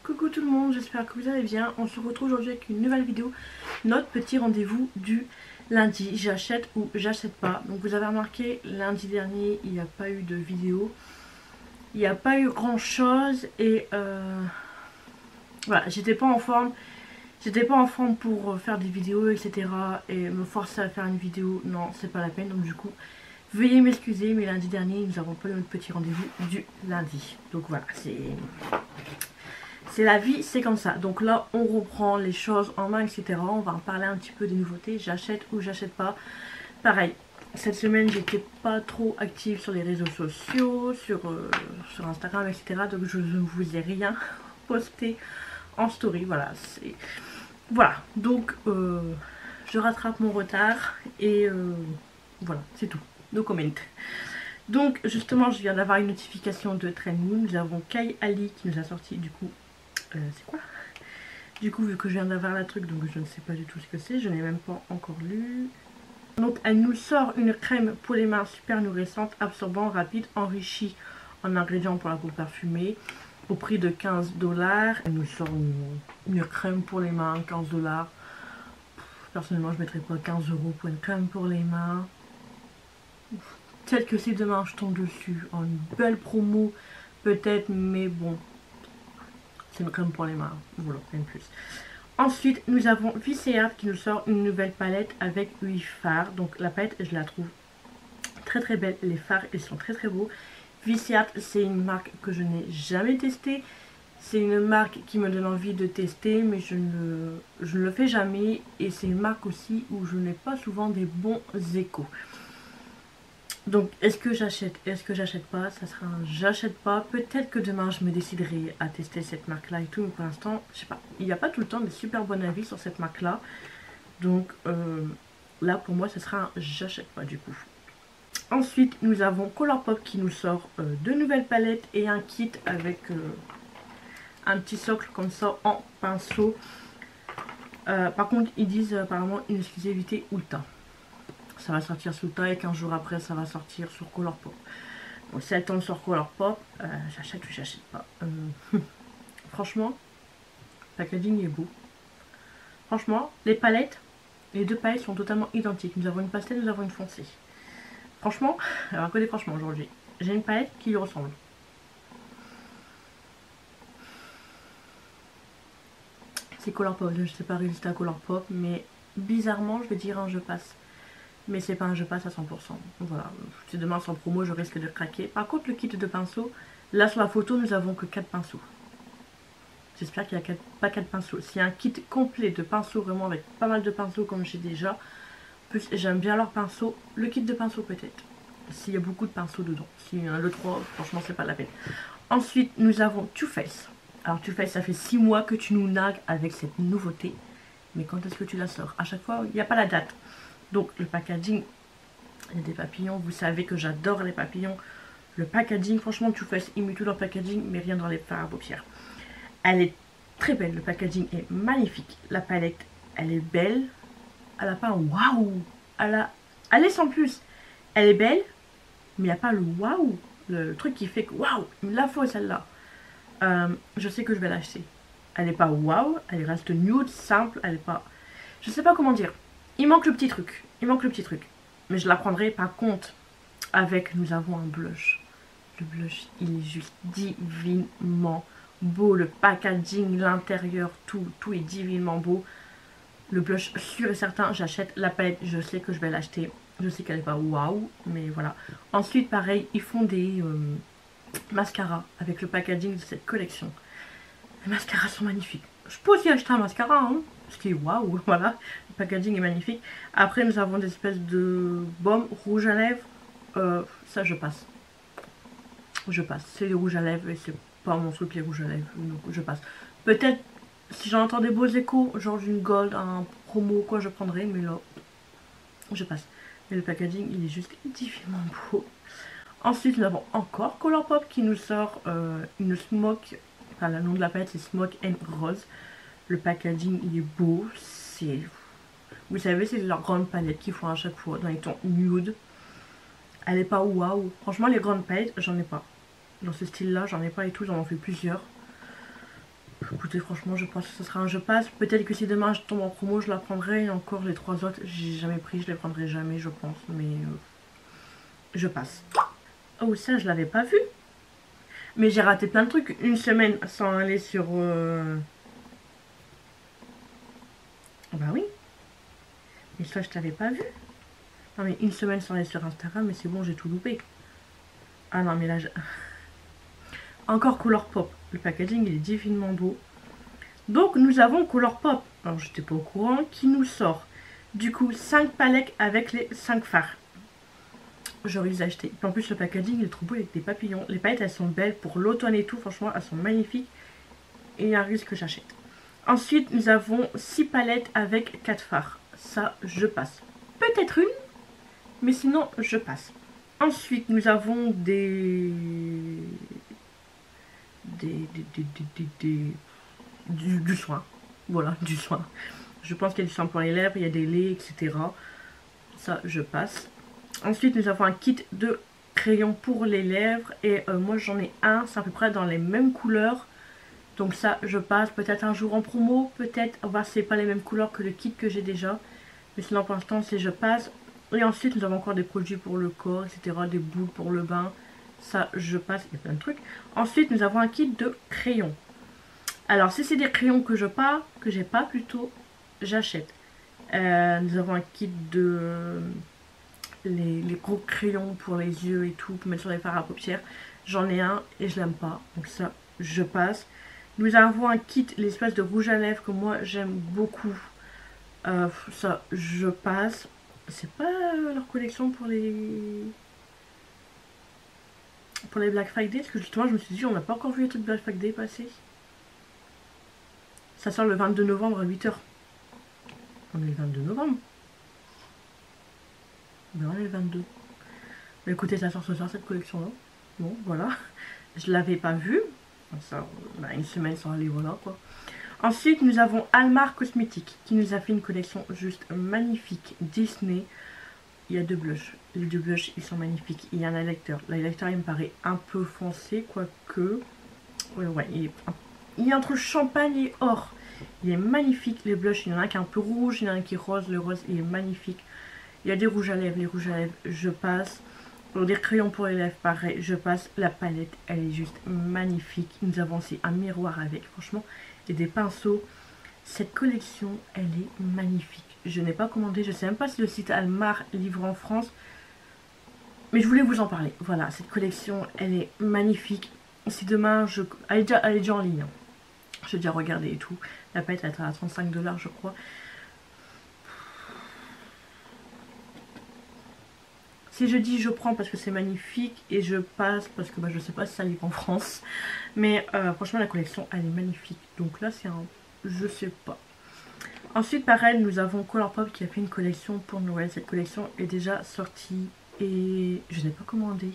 Coucou tout le monde, j'espère que vous allez bien. On se retrouve aujourd'hui avec une nouvelle vidéo. Notre petit rendez-vous du lundi. J'achète ou j'achète pas. Donc vous avez remarqué, lundi dernier, il n'y a pas eu de vidéo. Il n'y a pas eu grand chose et voilà, j'étais pas en forme. J'étais pas en forme pour faire des vidéos, etc. Et me forcer à faire une vidéo, non, c'est pas la peine. Donc du coup, veuillez m'excuser, mais lundi dernier, nous avons pas eu notre petit rendez-vous du lundi. Donc voilà, c'est la vie, c'est comme ça. Donc là, on reprend les choses en main, etc. On va en parler un petit peu des nouveautés. J'achète ou j'achète pas. Pareil, cette semaine, j'étais pas trop active sur les réseaux sociaux, sur Instagram, etc. Donc je ne vous ai rien posté en story. Voilà, c'est... Voilà, donc je rattrape mon retard et voilà, c'est tout. No comment. Donc justement, je viens d'avoir une notification de Trendmoon. Nous avons Kai Ali qui nous a sorti du coup... c'est quoi? Du coup, vu que je viens d'avoir la truc, donc je ne sais pas du tout ce que c'est, je n'ai même pas encore lu. Donc elle nous sort une crème pour les mains super nourrissante, absorbant, rapide, enrichie en ingrédients pour la peau parfumée, au prix de 15 $. Elle nous sort une crème pour les mains, 15 $. Personnellement, je ne mettrais pas 15 € pour une crème pour les mains. Peut-être que si demain je tombe dessus en une belle promo, peut-être, mais bon, c'est une crème pour les mains, voilà, rien de plus. Ensuite, nous avons Viseart qui nous sort une nouvelle palette avec 8 fards. Donc la palette, je la trouve très très belle. Les fards, ils sont très très beaux. Viseart, c'est une marque que je n'ai jamais testée. C'est une marque qui me donne envie de tester, mais je ne le fais jamais. Et c'est une marque aussi où je n'ai pas souvent des bons échos. Donc est-ce que j'achète, est-ce que j'achète pas? Ça sera un j'achète pas. Peut-être que demain je me déciderai à tester cette marque là et tout, mais pour l'instant je sais pas, il n'y a pas tout le temps des super bons avis sur cette marque là. Donc là pour moi ce sera un j'achète pas du coup. Ensuite nous avons Colourpop qui nous sort deux nouvelles palettes et un kit avec un petit socle comme ça en pinceau. Par contre ils disent apparemment une exclusivité Ulta. Ça va sortir sous taille, 15 jours après ça va sortir sur Colourpop. Bon, si elle tombe sur Colourpop, j'achète ou j'achète pas. Franchement, le packaging est beau. Franchement, les palettes, les deux palettes sont totalement identiques. Nous avons une pastel, nous avons une foncée. Franchement, alors côté franchement aujourd'hui, j'ai une palette qui lui ressemble. C'est Colourpop, je ne sais pas résister à Colourpop, mais bizarrement je vais dire un je passe. Mais c'est pas un je passe à 100%. Voilà, si demain sans promo je risque de craquer. Par contre le kit de pinceaux, là sur la photo nous avons que 4 pinceaux. J'espère qu'il n'y a pas 4 pinceaux. S'il y a un kit complet de pinceaux, vraiment avec pas mal de pinceaux comme j'ai déjà. Plus j'aime bien leurs pinceaux. Le kit de pinceaux peut-être. S'il y a beaucoup de pinceaux dedans. S'il y en a 2-3, franchement c'est pas la peine. Ensuite nous avons Too Faced. Alors Too Faced, ça fait 6 mois que tu nous nagues avec cette nouveauté. Mais quand est-ce que tu la sors? À chaque fois il n'y a pas la date. Donc le packaging, il y a des papillons, vous savez que j'adore les papillons. Le packaging, franchement, Too Faced imite tout leur packaging, mais rien dans les fards à paupières. Elle est très belle, le packaging est magnifique. La palette, elle est belle. Elle n'a pas un waouh. Elle est sans plus. Elle est belle, mais il n'y a pas le waouh. Le truc qui fait que waouh, il me la faut celle-là. Je sais que je vais l'acheter. Elle n'est pas waouh, elle reste nude, simple, elle n'est pas... Je sais pas comment dire. Il manque le petit truc. Il manque le petit truc. Mais je la prendrai par contre avec, nous avons un blush. Le blush, il est juste divinement beau. Le packaging, l'intérieur, tout est divinement beau. Le blush sûr et certain, j'achète la palette. Je sais que je vais l'acheter. Je sais qu'elle n'est pas waouh, mais voilà. Ensuite, pareil, ils font des mascaras avec le packaging de cette collection. Les mascaras sont magnifiques. Je peux aussi acheter un mascara, hein, ce qui est waouh, voilà. Le packaging est magnifique. Après, nous avons des espèces de baumes rouge à lèvres. Ça, je passe. Je passe. C'est des rouges à lèvres et c'est pas mon truc, les rouges à lèvres. Donc, je passe. Peut-être, si j'en entends des beaux échos, genre d'une gold, un promo, quoi, je prendrai. Mais là, je passe. Mais le packaging, il est juste divinement beau. Ensuite, nous avons encore Colourpop qui nous sort une smoke. Enfin, le nom de la palette, c'est Smoke and Rose. Le packaging, il est beau. C'est... Vous savez, c'est leur grande palette qu'ils font à chaque fois dans les tons nude. Elle est pas waouh. Franchement, les grandes palettes, j'en ai pas. Dans ce style-là, j'en ai pas et tout. J'en ai fait plusieurs. Écoutez, franchement, je pense que ce sera un je passe. Peut-être que si demain je tombe en promo, je la prendrai. Et encore les 3 autres, j'ai jamais pris, je les prendrai jamais, je pense. Mais je passe. Oh, ça, je l'avais pas vu. Mais j'ai raté plein de trucs. Une semaine sans aller sur... Bah oui. Mais ça, je t'avais pas vu. Non, mais une semaine sans aller sur Instagram, mais c'est bon, j'ai tout loupé. Ah non, mais là... Encore Color Pop. Le packaging, il est divinement beau. Donc, nous avons Color Pop. Alors, j'étais pas au courant. Qui nous sort du coup 5 palettes avec les 5 fards. J'aurais les acheter. Puis en plus, le packaging, il est trop beau avec des papillons. Les palettes, elles sont belles pour l'automne et tout. Franchement, elles sont magnifiques. Et il y a un risque que j'achète. Ensuite, nous avons 6 palettes avec 4 fards. Ça, je passe. Peut-être une, mais sinon, je passe. Ensuite, nous avons du soin. Voilà, du soin. Je pense qu'il y a du soin pour les lèvres, il y a des laits, etc. Ça, je passe. Ensuite, nous avons un kit de crayons pour les lèvres. Et moi, j'en ai un. C'est à peu près dans les mêmes couleurs. Donc ça, je passe. Peut-être un jour en promo. Peut-être, on va voir si c'est pas les mêmes couleurs que le kit que j'ai déjà. Mais sinon, pour l'instant, c'est je passe. Et ensuite, nous avons encore des produits pour le corps, etc. Des boules pour le bain. Ça, je passe. Il y a plein de trucs. Ensuite, nous avons un kit de crayons. Alors, si c'est des crayons que j'ai pas plutôt, j'achète. Nous avons un kit de... Les gros crayons pour les yeux et tout, pour mettre sur les fards à paupières. J'en ai un et je l'aime pas. Donc ça, je passe. Nous avons un kit, l'espèce de rouge à lèvres que moi, j'aime beaucoup. Ça, je passe. C'est pas leur collection pour les Black Friday, parce que justement je me suis dit on n'a pas encore vu les trucs Black Friday passer. Ça sort le 22 novembre à 8 h. On est le 22 novembre. Ben on est le 22. Mais écoutez, ça sort ce soir cette collection là. Bon voilà. Je l'avais pas vue. Ça, une semaine sans aller, voilà quoi. Ensuite, nous avons Almar Cosmétiques qui nous a fait une collection juste magnifique Disney. Il y a 2 blushs. Les 2 blushs, ils sont magnifiques. Il y a un highlighter. L'highlighter, il me paraît un peu foncé, quoique. Ouais, il est entre champagne et or. Il est magnifique. Les blushs, il y en a un qui est un peu rouge, il y en a un qui est rose. Le rose, il est magnifique. Il y a des rouges à lèvres. Les rouges à lèvres, je passe. Pour des crayons pour les lèvres, pareil, je passe. La palette, elle est juste magnifique. Nous avons aussi un miroir avec, franchement. Et des pinceaux. Cette collection, elle est magnifique. Je n'ai pas commandé, je ne sais même pas si le site Almar livre en France. Mais je voulais vous en parler. Voilà, cette collection, elle est magnifique. Si demain, elle est déjà en ligne. Hein. J'ai déjà regardé et tout. La palette, elle est à 35 $, je crois. Si je dis je prends parce que c'est magnifique et je passe parce que je sais pas si ça livre en France. Mais franchement, la collection, elle est magnifique. Donc là, c'est un... je sais pas. Ensuite, pareil, nous avons Colourpop qui a fait une collection pour Noël. Cette collection est déjà sortie et je n'ai pas commandé.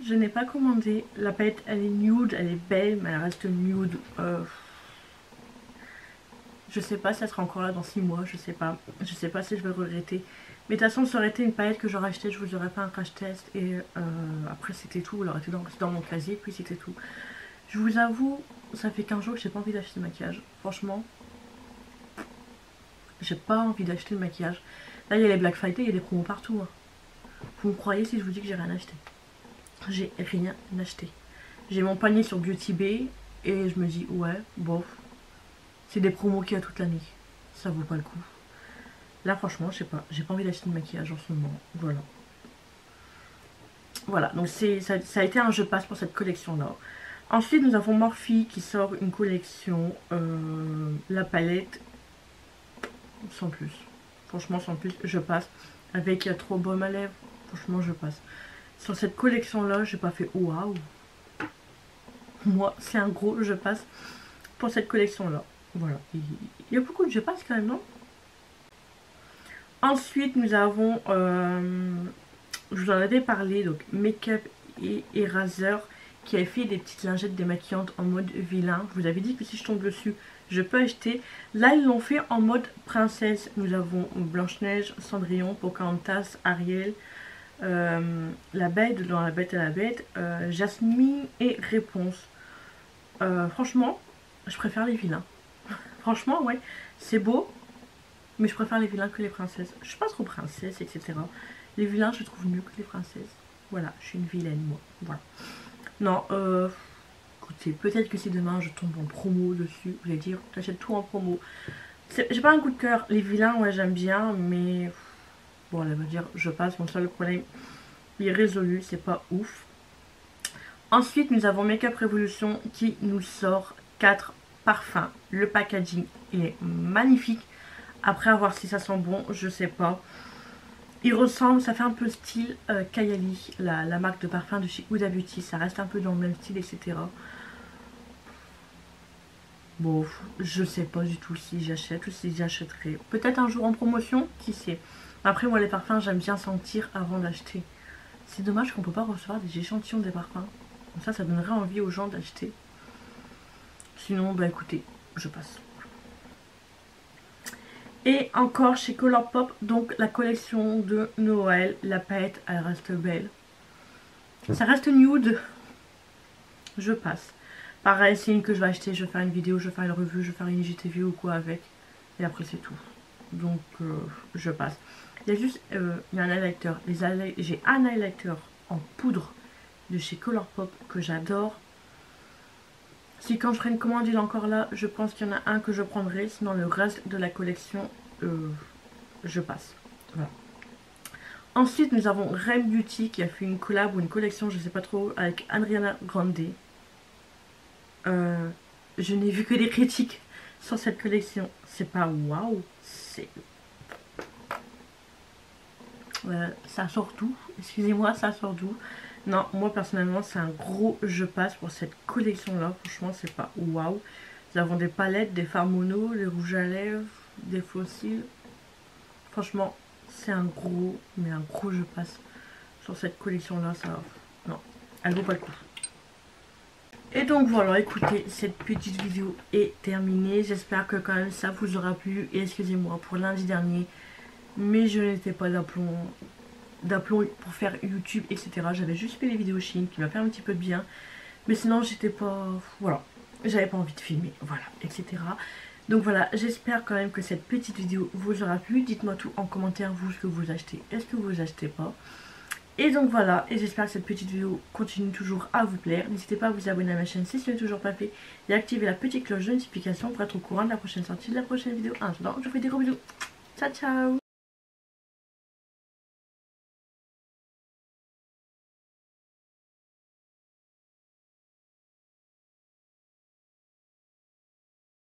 Je n'ai pas commandé. La palette, elle est nude, elle est belle, mais elle reste nude. Je sais pas si elle sera encore là dans 6 mois, je sais pas. Je sais pas si je vais regretter. Mais de toute façon, ça aurait été une palette que j'aurais acheté, je vous aurais fait un crash test. Et après, c'était tout. Elle aurait été dans mon casier, puis c'était tout. Je vous avoue, ça fait 15 jours que j'ai pas envie d'acheter le maquillage. Franchement, j'ai pas envie d'acheter le maquillage. Là, il y a les Black Friday, il y a des promos partout. Hein. Vous me croyez si je vous dis que j'ai rien acheté? J'ai rien acheté. J'ai mon panier sur Beauty Bay et je me dis, ouais, bof. C'est des promos qu'il y a toute l'année. Ça vaut pas le coup. Là, franchement, je sais pas. J'ai pas envie d'acheter de maquillage en ce moment. Voilà. Voilà, donc ça a été un je passe pour cette collection-là. Ensuite, nous avons Morphe qui sort une collection. La palette. Sans plus. Franchement, sans plus, je passe. Avec il y a trop baume à lèvres. Franchement, je passe. Sur cette collection-là, j'ai pas fait waouh. Moi, c'est un gros je passe pour cette collection-là. Voilà. Il y a beaucoup de je passe quand même, non? Ensuite, nous avons, je vous en avais parlé, donc Make-up et Eraser qui avait fait des petites lingettes démaquillantes en mode vilain. Je vous avais dit que si je tombe dessus, je peux acheter. Là, ils l'ont fait en mode princesse. Nous avons Blanche-Neige, Cendrillon, Pocahontas, Ariel, La Bête dans La Bête et la Bête, Jasmine et Réponse. Franchement, je préfère les vilains. Franchement, ouais, c'est beau, mais je préfère les vilains que les princesses. Je suis pas trop princesse, etc. Les vilains, je trouve mieux que les princesses. Voilà, je suis une vilaine, moi. Voilà. Non, écoutez, peut-être que si demain je tombe en promo dessus, vous allez dire, t'achètes tout en promo. J'ai pas un coup de cœur. Les vilains, ouais, j'aime bien, mais bon, elle va dire, je passe. Mon seul problème, il est résolu, c'est pas ouf. Ensuite, nous avons Makeup Revolution qui nous sort 4 parfums. Le packaging, il est magnifique. Après, à voir si ça sent bon, je sais pas. Il ressemble, ça fait un peu style Kayali, la marque de parfum de chez Huda Beauty. Ça reste un peu dans le même style, etc. Bon, je sais pas du tout si j'achète ou si j'achèterai. Peut-être un jour en promotion, qui sait. Après, moi, les parfums, j'aime bien sentir avant d'acheter. C'est dommage qu'on peut pas recevoir des échantillons des parfums. Comme ça donnerait envie aux gens d'acheter. Sinon, bah écoutez, je passe. Et encore chez Colourpop, donc la collection de Noël. La palette, elle reste belle. Ça reste nude. Je passe. Pareil, c'est une que je vais acheter, je vais faire une vidéo, je vais faire une revue, je vais faire une IGTV ou quoi avec. Et après c'est tout. Donc je passe. Il y a juste, il y a un highlighter. J'ai un highlighter en poudre de chez Colourpop que j'adore. Si quand je ferai une commande il est encore là, je pense qu'il y en a un que je prendrai. Sinon le reste de la collection, je passe. Voilà. Ensuite nous avons Rem Beauty qui a fait une collab ou une collection, je sais pas trop, avec Ariana Grande. Je n'ai vu que des critiques sur cette collection. C'est pas waouh, c'est... ça sort d'où? Excusez-moi, ça sort d'où? Non, moi personnellement c'est un gros je passe pour cette collection là. Franchement c'est pas waouh. Nous avons des palettes, des fards mono, des rouges à lèvres, des fossiles. Franchement c'est un gros, mais un gros je passe sur cette collection là. Ça, non, elle vaut pas le coup. Et donc voilà, écoutez, cette petite vidéo est terminée. J'espère que quand même ça vous aura plu. Et excusez-moi pour lundi dernier, mais je n'étais pas d'aplomb pour faire YouTube, etc. J'avais juste fait les vidéos Chine qui m'a fait un petit peu de bien. Mais sinon j'étais pas... Voilà, j'avais pas envie de filmer, voilà, etc. Donc voilà, j'espère quand même que cette petite vidéo vous aura plu. Dites-moi tout en commentaire, vous, ce que vous achetez. Est-ce que vous achetez pas? Et donc voilà, et j'espère que cette petite vidéo continue toujours à vous plaire. N'hésitez pas à vous abonner à ma chaîne si ce n'est toujours pas fait. Et à activer la petite cloche de notification pour être au courant de la prochaine sortie de la prochaine vidéo. En attendant, je vous fais des gros bisous. Ciao ciao.